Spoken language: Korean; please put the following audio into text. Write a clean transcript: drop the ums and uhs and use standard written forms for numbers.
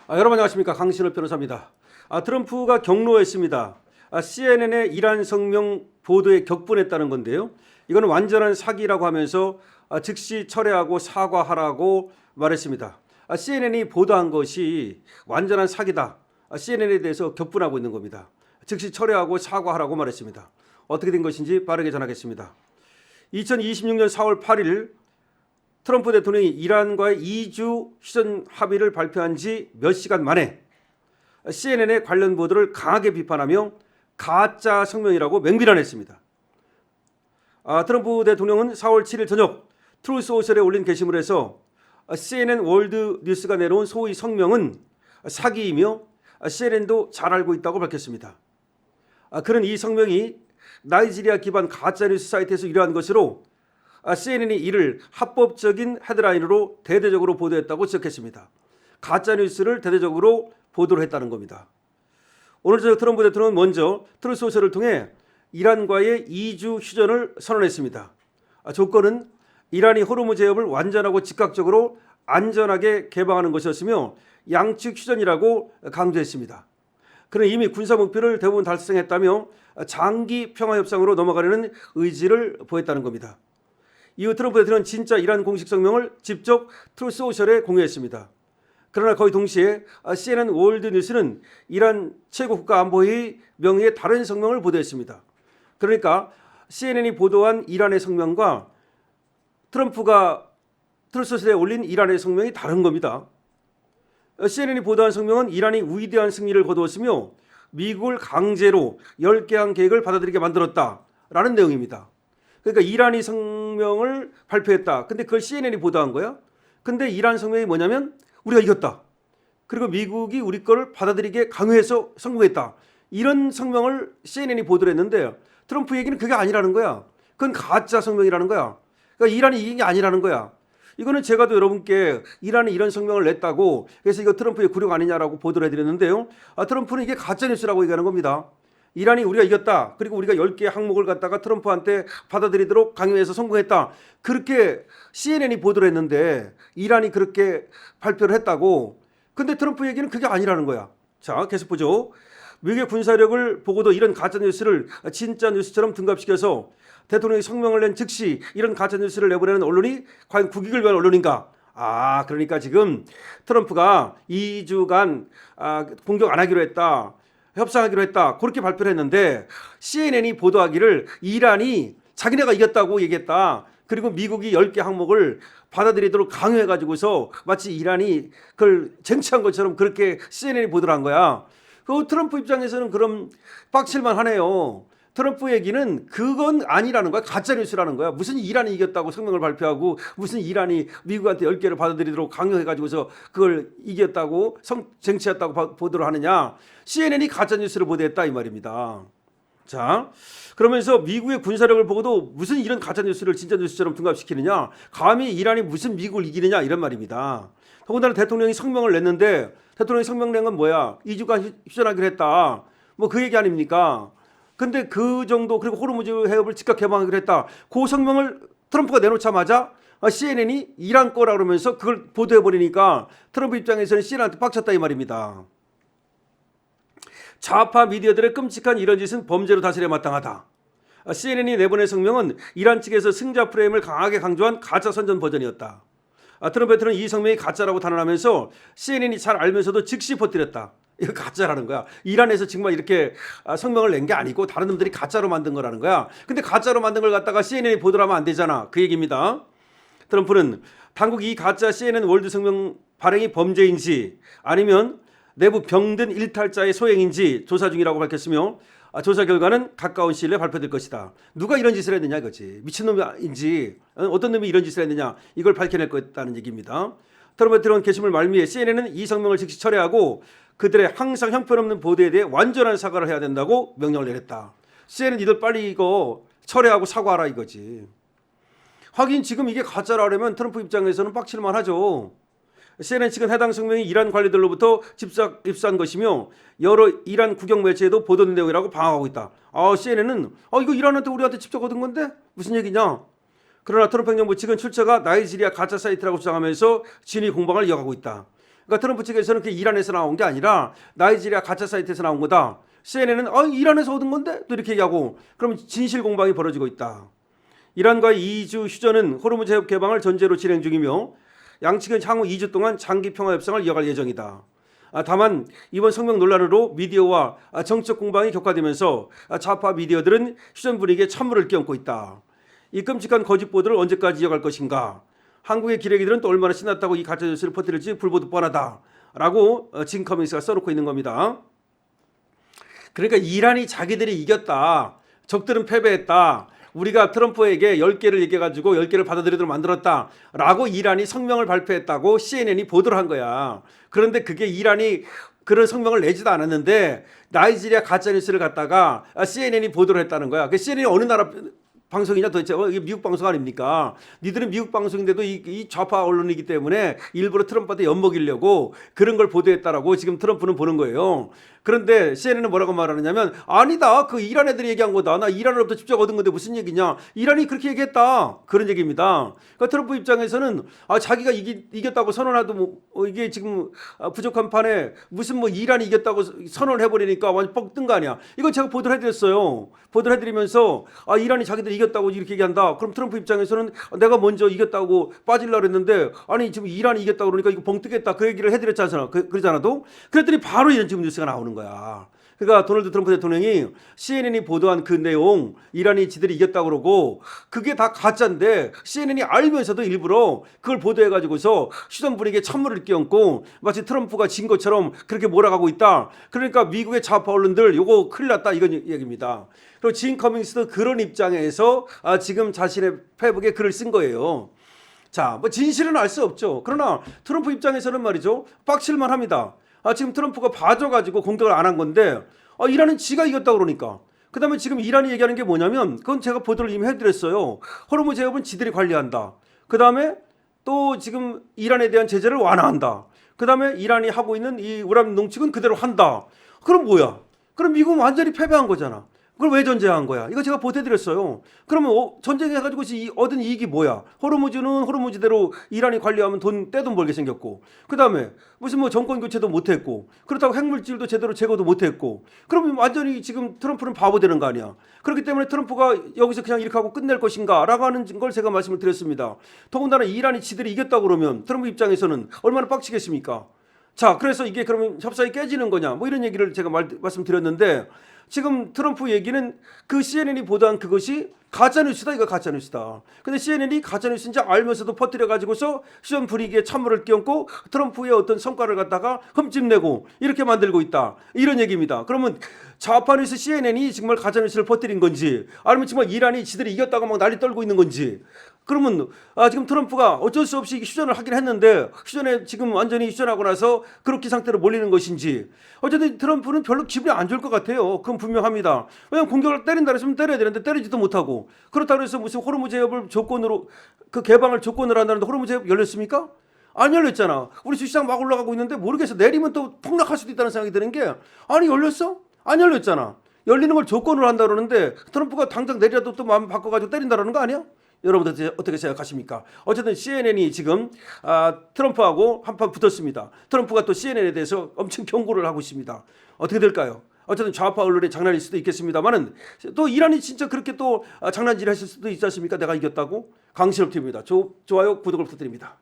여러분 안녕하십니까, 강신호 변호사입니다. 트럼프가 경로했습니다. CNN의 이란 성명 보도에 격분했다는 건데요. 이거는 완전한 사기라고 하면서 즉시 철회하고 사과하라고 말했습니다. CNN이 보도한 것이 완전한 사기다. CNN에 대해서 격분하고 있는 겁니다. 즉시 철회하고 사과하라고 말했습니다. 어떻게 된 것인지 빠르게 전하겠습니다. 2026년 4월 8일 트럼프 대통령이 이란과의 2주 휴전 합의를 발표한 지 몇 시간 만에 CNN의 관련 보도를 강하게 비판하며 가짜 성명이라고 맹비난했습니다. 트럼프 대통령은 4월 7일 저녁 트루스 소셜에 올린 게시물에서 CNN 월드 뉴스가 내놓은 소위 성명은 사기이며 CNN도 잘 알고 있다고 밝혔습니다. 그는 이 성명이 나이지리아 기반 가짜뉴스 사이트에서 유래한 것으로 CNN이 이를 합법적인 헤드라인으로 대대적으로 보도했다고 지적했습니다. 가짜뉴스를 대대적으로 보도를 했다는 겁니다. 오늘 저녁 트럼프 대통령은 먼저 트루스 소셜을 통해 이란과의 2주 휴전을 선언했습니다. 조건은 이란이 호르무즈 해협을 완전하고 즉각적으로 안전하게 개방하는 것이었으며 양측 휴전이라고 강조했습니다. 그는 이미 군사 목표를 대부분 달성했다며 장기 평화협상으로 넘어가려는 의지를 보였다는 겁니다. 이후 트럼프 대통령은 진짜 이란 공식 성명을 직접 트루스 소셜에 공유했습니다. 그러나 거의 동시에 CNN 월드 뉴스는 이란 최고국가안보회의 명의의 다른 성명을 보도했습니다. 그러니까 CNN이 보도한 이란의 성명과 트럼프가 트루스 소셜에 올린 이란의 성명이 다른 겁니다. CNN이 보도한 성명은 이란이 위대한 승리를 거두었으며 미국을 강제로 열개항 계획을 받아들이게 만들었다라는 내용입니다. 그러니까 이란이 성명을 발표했다. 근데 그걸 CNN이 보도한 거야. 근데 이란 성명이 뭐냐면 우리가 이겼다. 그리고 미국이 우리 거를 받아들이게 강요해서 성공했다. 이런 성명을 CNN이 보도를 했는데 트럼프 얘기는 그게 아니라는 거야. 그건 가짜 성명이라는 거야. 그러니까 이란이 이긴 게 아니라는 거야. 이거는 제가도 여러분께 이란이 이런 성명을 냈다고 그래서 이거 트럼프의 굴욕 아니냐라고 보도를 해드렸는데요. 트럼프는 이게 가짜뉴스라고 얘기하는 겁니다. 이란이 우리가 이겼다. 그리고 우리가 10개의 항목을 갖다가 트럼프한테 받아들이도록 강요해서 성공했다. 그렇게 CNN이 보도를 했는데 이란이 그렇게 발표를 했다고. 근데 트럼프 얘기는 그게 아니라는 거야. 자, 계속 보죠. 미국의 군사력을 보고도 이런 가짜뉴스를 진짜 뉴스처럼 등갑시켜서 대통령이 성명을 낸 즉시 이런 가짜뉴스를 내보내는 언론이 과연 국익을 위한 언론인가? 그러니까 지금 트럼프가 2주간 공격 안 하기로 했다. 협상하기로 했다. 그렇게 발표를 했는데 CNN이 보도하기를 이란이 자기네가 이겼다고 얘기했다. 그리고 미국이 10개 항목을 받아들이도록 강요해가지고서 마치 이란이 그걸 쟁취한 것처럼 그렇게 CNN이 보도를 한 거야. 그 트럼프 입장에서는 그럼 빡칠만 하네요. 트럼프 얘기는 그건 아니라는 거야. 가짜뉴스라는 거야. 무슨 이란이 이겼다고 성명을 발표하고 무슨 이란이 미국한테 10개를 받아들이도록 강요해가지고서 그걸 이겼다고 쟁취했다고 보도를 하느냐. CNN이 가짜뉴스를 보도했다 이 말입니다. 자, 그러면서 미국의 군사력을 보고도 무슨 이런 가짜뉴스를 진짜 뉴스처럼 등갑시키느냐. 감히 이란이 무슨 미국을 이기느냐 이런 말입니다. 더군다나 대통령이 성명을 냈는데 대통령이 성명 낸 건 뭐야. 2주간 휴전하기로 했다. 뭐 그 얘기 아닙니까? 근데 그 정도 그리고 호르무즈 해협을 즉각 개방하기로 했다. 그 성명을 트럼프가 내놓자마자 CNN이 이란 거라 그러면서 그걸 보도해버리니까 트럼프 입장에서는 CNN한테 빡쳤다 이 말입니다. 좌파 미디어들의 끔찍한 이런 짓은 범죄로 다스려야 마땅하다. CNN이 내보낸 성명은 이란 측에서 승자 프레임을 강하게 강조한 가짜 선전 버전이었다. 트럼프 대통령은 이 성명이 가짜라고 단언하면서 CNN이 잘 알면서도 즉시 퍼뜨렸다. 이거 가짜라는 거야. 이란에서 정말 이렇게 성명을 낸 게 아니고 다른 놈들이 가짜로 만든 거라는 거야. 근데 가짜로 만든 걸 갖다가 CNN이 보도를 하면 안 되잖아. 그 얘기입니다. 트럼프는 당국 이 가짜 CNN 월드 성명 발행이 범죄인지 아니면 내부 병든 일탈자의 소행인지 조사 중이라고 밝혔으며 조사 결과는 가까운 시일 내에 발표될 것이다. 누가 이런 짓을 했느냐 이거지. 미친놈인지 어떤 놈이 이런 짓을 했느냐 이걸 밝혀낼 거다는 얘기입니다. 트럼프 대통령 게시물 말미에 CNN은 이 성명을 즉시 철회하고 그들의 항상 형편없는 보도에 대해 완전한 사과를 해야 된다고 명령을 내렸다. CNN 니들 빨리 이거 철회하고 사과하라 이거지. 하긴 지금 이게 가짜라면 트럼프 입장에서는 빡칠만 하죠. CNN 측은 해당 성명이 이란 관리들로부터 입수한 것이며 여러 이란 국영 매체에도 보도된 내용이라고 방어하고 있다. CNN은 이거 이란한테 우리한테 직접 얻은 건데 무슨 얘기냐. 그러나 트럼프 행정부 측은 출처가 나이지리아 가짜 사이트라고 주장하면서 진위 공방을 이어가고 있다. 그러니까 트럼프 측에서는 그게 이란에서 나온 게 아니라 나이지리아 가짜 사이트에서 나온 거다. CNN은 이란에서 얻은 건데 또 이렇게 얘기하고 그러면 진실 공방이 벌어지고 있다. 이란과의 2주 휴전은 호르무즈 해협 개방을 전제로 진행 중이며 양측은 향후 2주 동안 장기 평화 협상을 이어갈 예정이다. 다만 이번 성명 논란으로 미디어와 정치적 공방이 격화되면서 좌파 미디어들은 휴전 분위기에 찬물을 끼얹고 있다. 이 끔찍한 거짓 보도를 언제까지 이어갈 것인가? 한국의 기레기들은 또 얼마나 신났다고 이 가짜 뉴스를 퍼뜨릴지 불보듯 뻔하다라고 진 커밍스가 써놓고 있는 겁니다. 그러니까 이란이 자기들이 이겼다. 적들은 패배했다. 우리가 트럼프에게 10개를 얘기해가지고 10개를 받아들이도록 만들었다라고 이란이 성명을 발표했다고 CNN이 보도를 한 거야. 그런데 그게 이란이 그런 성명을 내지도 않았는데 나이지리아 가짜뉴스를 갖다가 CNN이 보도를 했다는 거야. 그 CNN이 어느 나라 방송이냐 도대체 이게 미국 방송 아닙니까? 니들은 미국 방송인데도 이 좌파 언론이기 때문에 일부러 트럼프한테 엿먹이려고 그런 걸 보도했다라고 지금 트럼프는 보는 거예요. 그런데 CNN은 뭐라고 말하느냐면 아니다. 그 이란 애들이 얘기한 거다. 나 이란으로부터 직접 얻은 건데 무슨 얘기냐. 이란이 그렇게 얘기했다. 그런 얘기입니다. 그러니까 트럼프 입장에서는 자기가 이겼다고 선언해도 뭐 이게 지금 부족한 판에 무슨 뭐 이란이 이겼다고 선언을 해버리니까 완전 뻥 뜬 거 아니야. 이거 제가 보도를 해드렸어요. 보도를 해드리면서 이란이 자기들이 이겼다고 이렇게 얘기한다. 그럼 트럼프 입장에서는 내가 먼저 이겼다고 빠지려고 했는데 아니 지금 이란이 이겼다고 그러니까 이거 뻥 뜨겠다. 그 얘기를 해드렸잖아. 그러잖아도 그랬더니 바로 이런 지금 뉴스가 나오는 거야. 그러니까 도널드 트럼프 대통령이 CNN이 보도한 그 내용 이란이 지들이 이겼다고 그러고 그게 다 가짜인데 CNN이 알면서도 일부러 그걸 보도해가지고서 휴전 분위기에 찬물을 끼얹고 마치 트럼프가 진 것처럼 그렇게 몰아가고 있다. 그러니까 미국의 좌파 언론들 요거 큰일 났다 이건 얘기입니다. 그리고 진 커밍스도 그런 입장에서 지금 자신의 페이북에 글을 쓴 거예요. 자, 뭐 진실은 알 수 없죠. 그러나 트럼프 입장에서는 말이죠. 빡칠만 합니다. 지금 트럼프가 봐줘가지고 공격을 안 한 건데 이란은 지가 이겼다고 그러니까. 그 다음에 지금 이란이 얘기하는 게 뭐냐면 그건 제가 보도를 이미 해드렸어요. 호르무즈 해협은 지들이 관리한다. 그 다음에 또 지금 이란에 대한 제재를 완화한다. 그 다음에 이란이 하고 있는 이 우란 농축은 그대로 한다. 그럼 뭐야? 그럼 미국은 완전히 패배한 거잖아. 그걸 왜 전제한 거야? 이거 제가 보태드렸어요. 그러면 전쟁해가지고 얻은 이익이 뭐야? 호르무즈는 호르무즈대로 이란이 관리하면 떼돈 벌게 생겼고, 그 다음에 무슨 뭐 정권 교체도 못했고, 그렇다고 핵물질도 제대로 제거도 못했고, 그러면 완전히 지금 트럼프는 바보 되는 거 아니야? 그렇기 때문에 트럼프가 여기서 그냥 이렇게 하고 끝낼 것인가라고 하는 걸 제가 말씀을 드렸습니다. 더군다나 이란이 지들이 이겼다고 그러면 트럼프 입장에서는 얼마나 빡치겠습니까? 자, 그래서 이게 그러면 협상이 깨지는 거냐? 뭐 이런 얘기를 제가 말씀드렸는데. 지금 트럼프 얘기는 그 CNN이 보도한 그것이 가짜뉴스다. 이거 가짜뉴스다. 근데 CNN이 가짜뉴스인지 알면서도 퍼뜨려가지고서 시험 분위기에 찬물을 끼얹고 트럼프의 어떤 성과를 갖다가 흠집내고 이렇게 만들고 있다. 이런 얘기입니다. 그러면 좌파 뉴스 CNN이 정말 가짜뉴스를 퍼뜨린 건지 아니면 정말 이란이 지들이 이겼다고 막 난리 떨고 있는 건지 그러면 지금 트럼프가 어쩔 수 없이 휴전을 하긴 했는데 휴전에 지금 완전히 휴전하고 나서 그렇게 상태로 몰리는 것인지 어쨌든 트럼프는 별로 기분이 안 좋을 것 같아요. 그건 분명합니다. 왜냐하면 공격을 때린다 그랬으면 때려야 되는데 때리지도 못하고 그렇다고 해서 무슨 호르무즈 해협을 조건으로 그 개방을 조건으로 한다는데 호르무즈 해협 열렸습니까? 안 열렸잖아. 우리 주시장 막 올라가고 있는데 모르겠어. 내리면 또 폭락할 수도 있다는 생각이 드는 게 아니 열렸어? 안 열렸잖아. 열리는 걸 조건으로 한다 그러는데 트럼프가 당장 내리라도 또 마음 바꿔가지고 때린다는 거 아니야? 여러분들 어떻게 생각하십니까? 어쨌든 CNN이 지금 트럼프하고 한판 붙었습니다. 트럼프가 또 CNN에 대해서 엄청 경고를 하고 있습니다. 어떻게 될까요? 어쨌든 좌파 언론의 장난일 수도 있겠습니다만은 또 이란이 진짜 그렇게 또 장난질 했을 수도 있지 않습니까? 내가 이겼다고? 강신업 TV입니다. 좋아요, 구독을 부탁드립니다.